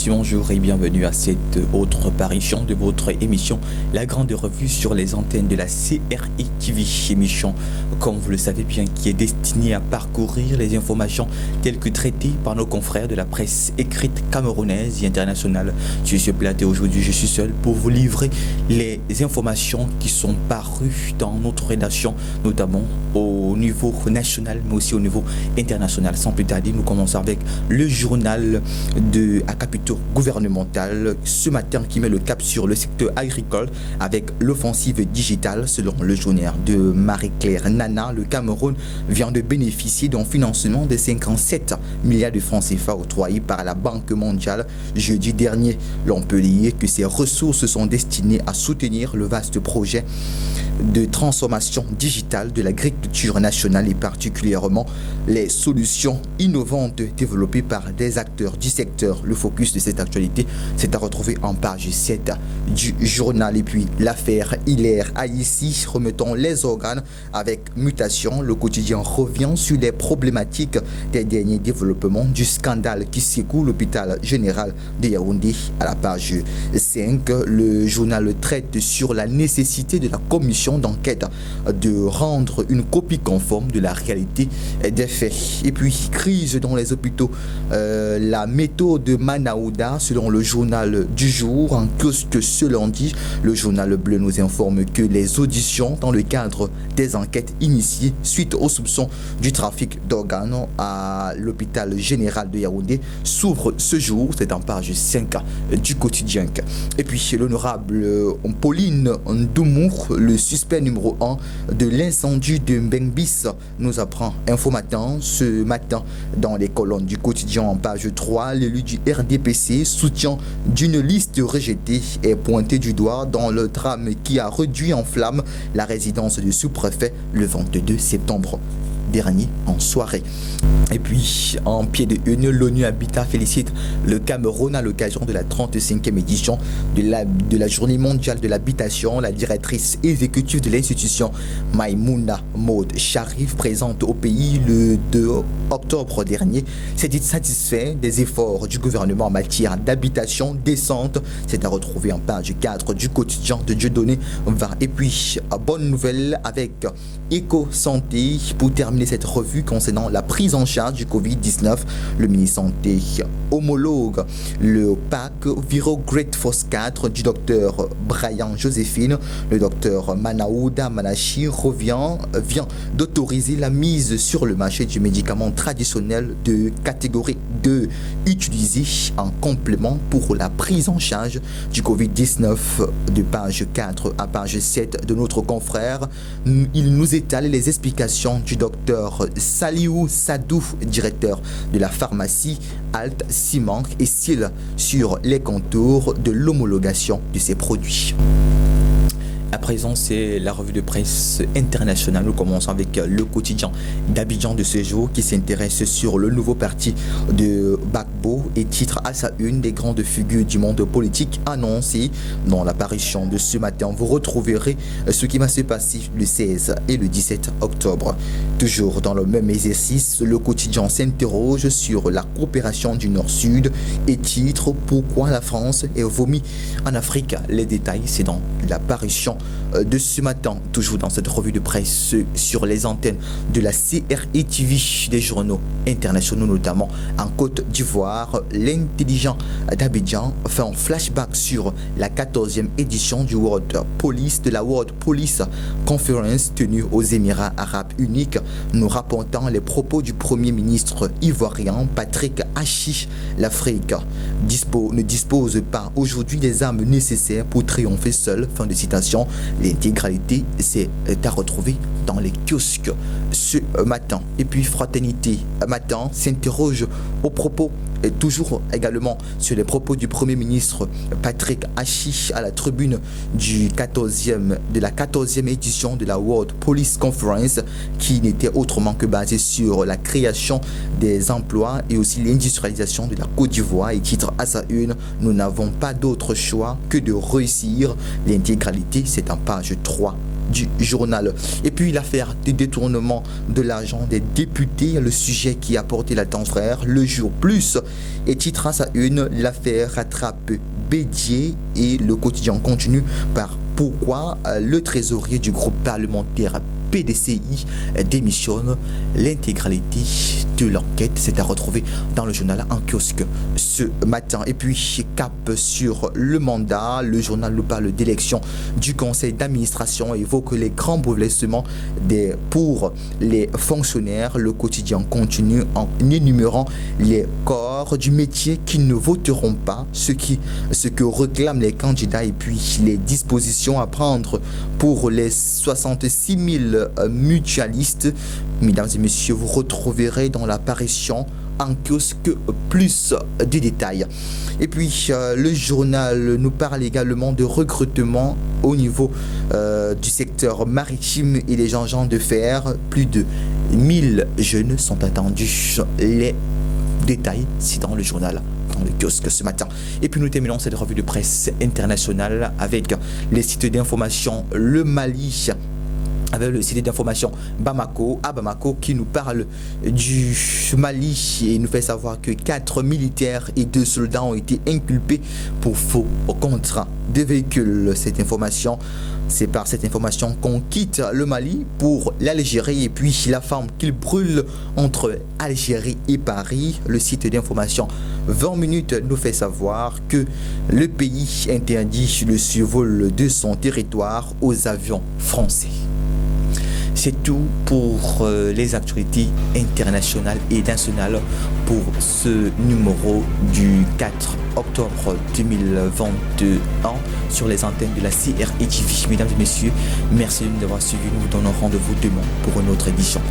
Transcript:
bonjour et bienvenue à cette autre parution de votre émission La Grande Revue sur les antennes de la CRI TV, émission, comme vous le savez bien, qui est destinée à parcourir les informations telles que traitées par nos confrères de la presse écrite camerounaise et internationale. Sur ce plateau aujourd'hui, je suis seul pour vous livrer les informations qui sont parues dans notre rédaction, notamment au niveau national mais aussi au niveau international. Sans plus tarder, nous commençons avec le journal de à capitaux gouvernemental ce matin qui met le cap sur le secteur agricole avec l'offensive digitale. Selon le journal de Marie-Claire Nana, le Cameroun vient de bénéficier d'un financement de 57 milliards de francs CFA octroyés par la Banque mondiale jeudi dernier. L'on peut lire que ces ressources sont destinées à soutenir le vaste projet de transformation digitale de l'agriculture nationale et particulièrement les solutions innovantes développées par des acteurs du secteur. Le focus de cette actualité, c'est à retrouver en page 7 du journal. Et puis l'affaire Hilaire Aïssi, remettons les organes avec mutation. Le quotidien revient sur les problématiques des derniers développements du scandale qui secoue l'hôpital général de Yaoundé. À la page 5, le journal traite sur la nécessité de la commission d'enquête de rendre une copie conforme de la réalité des faits. Et puis crise dans les hôpitaux, la méthode Manaouda selon le journal du jour. En kiosque ce lundi, le journal bleu nous informe que les auditions dans le cadre des enquêtes initiées suite aux soupçons du trafic d'organes à l'hôpital général de Yaoundé s'ouvrent ce jour. C'est en page 5 du quotidien. Et puis l'honorable Pauline Ndoumour, le suspect numéro 1 de l'incendie de Mbengbis, nous apprend Info Matin ce matin dans les colonnes du quotidien en page 3. L'élu du RDPC, soutien d'une liste rejetée, est pointé du doigt dans le drame qui a réduit en flammes la résidence du sous-préfet le 22 septembre dernier en soirée. Et puis en pied de une, l'ONU Habitat félicite le Cameroun à l'occasion de la 35e édition de la journée mondiale de l'habitation. La directrice exécutive de l'institution, Maïmouna Maud Sharif, présente au pays le 2 octobre dernier, s'est dit satisfait des efforts du gouvernement en matière d'habitation décente. C'est à retrouver en page 4 du quotidien de Dieudonné Va. Et puis bonne nouvelle avec Eco Santé pour terminer cette revue concernant la prise en charge du Covid-19. Le ministre Santé homologue le pack Viro Great Force 4 du docteur Brian Joséphine. Le docteur Manaouda Manachi vient d'autoriser la mise sur le marché du médicament traditionnel de catégorie 2 utilisé en complément pour la prise en charge du Covid-19. De page 4 à page 7 de notre confrère, il nous étale les explications du docteur Saliou Sadou, directeur de la pharmacie Alt Ciment et Style, sur les contours de l'homologation de ces produits. À présent, c'est la revue de presse internationale. Nous commençons avec le quotidien d'Abidjan de ce jour qui s'intéresse sur le nouveau parti de Gbagbo et titre à sa une des grandes figures du monde politique annoncées. Dans l'apparition de ce matin, vous retrouverez ce qui va se passer le 16 et le 17 octobre. Toujours dans le même exercice, le quotidien s'interroge sur la coopération du Nord-Sud et titre pourquoi la France est vomie en Afrique. Les détails, c'est dans l'apparition de ce matin, toujours dans cette revue de presse sur les antennes de la CRI TV, des journaux internationaux, notamment en Côte d'Ivoire. L'intelligent d'Abidjan fait un flashback sur la 14e édition de la World Police Conference tenue aux Émirats Arabes Unis, nous rapportant les propos du Premier ministre ivoirien Patrick Achi. L'Afrique ne dispose pas aujourd'hui des armes nécessaires pour triompher seule. Fin de citation. L'intégralité, c'est à retrouver dans les kiosques ce matin. Et puis Fraternité Matin s'interroge au propos, et toujours également sur les propos du Premier ministre Patrick Achi à la tribune de la 14e édition de la World Police Conference, qui n'était autrement que basée sur la création des emplois et aussi l'industrialisation de la Côte d'Ivoire. Et titre à sa une, nous n'avons pas d'autre choix que de réussir. L'intégralité, c'est en page 3 du journal. Et puis l'affaire du détournement de l'argent des députés, le sujet qui a porté l'attention frère, le jour plus, et titre à sa une, l'affaire rattrape Bédier et le quotidien continue par pourquoi le trésorier du groupe parlementaire PDCI démissionne. L'intégralité de l'enquête, c'est à retrouver dans le journal en kiosque ce matin. Et puis cap sur le mandat, le journal nous parle d'élection du conseil d'administration, évoque les grands bouleversements pour les fonctionnaires. Le quotidien continue en énumérant les corps du métier qui ne voteront pas, ce que réclament les candidats et puis les dispositions à prendre pour les 66 000 mutualistes. Mesdames et messieurs, vous retrouverez dans l'apparition en kiosque plus de détails. Et puis le journal nous parle également de recrutement au niveau du secteur maritime et des engins de fer. Plus de 1000 jeunes sont attendus. Les détails, c'est dans le journal, dans le kiosque ce matin. Et puis nous terminons cette revue de presse internationale avec les sites d'information. Le Mali, avec le site d'information Bamako, à Bamako, qui nous parle du Mali et nous fait savoir que 4 militaires et 2 soldats ont été inculpés pour faux contrat de véhicule. Cette information, c'est par cette information qu'on quitte le Mali pour l'Algérie et puis la femme qu'il brûle entre Algérie et Paris. Le site d'information 20 minutes nous fait savoir que le pays interdit le survol de son territoire aux avions français. C'est tout pour les actualités internationales et nationales pour ce numéro du 4 octobre 2021 sur les antennes de la CRI TV. Mesdames et messieurs, merci de nous avoir suivis. Nous vous donnons rendez-vous demain pour une autre édition.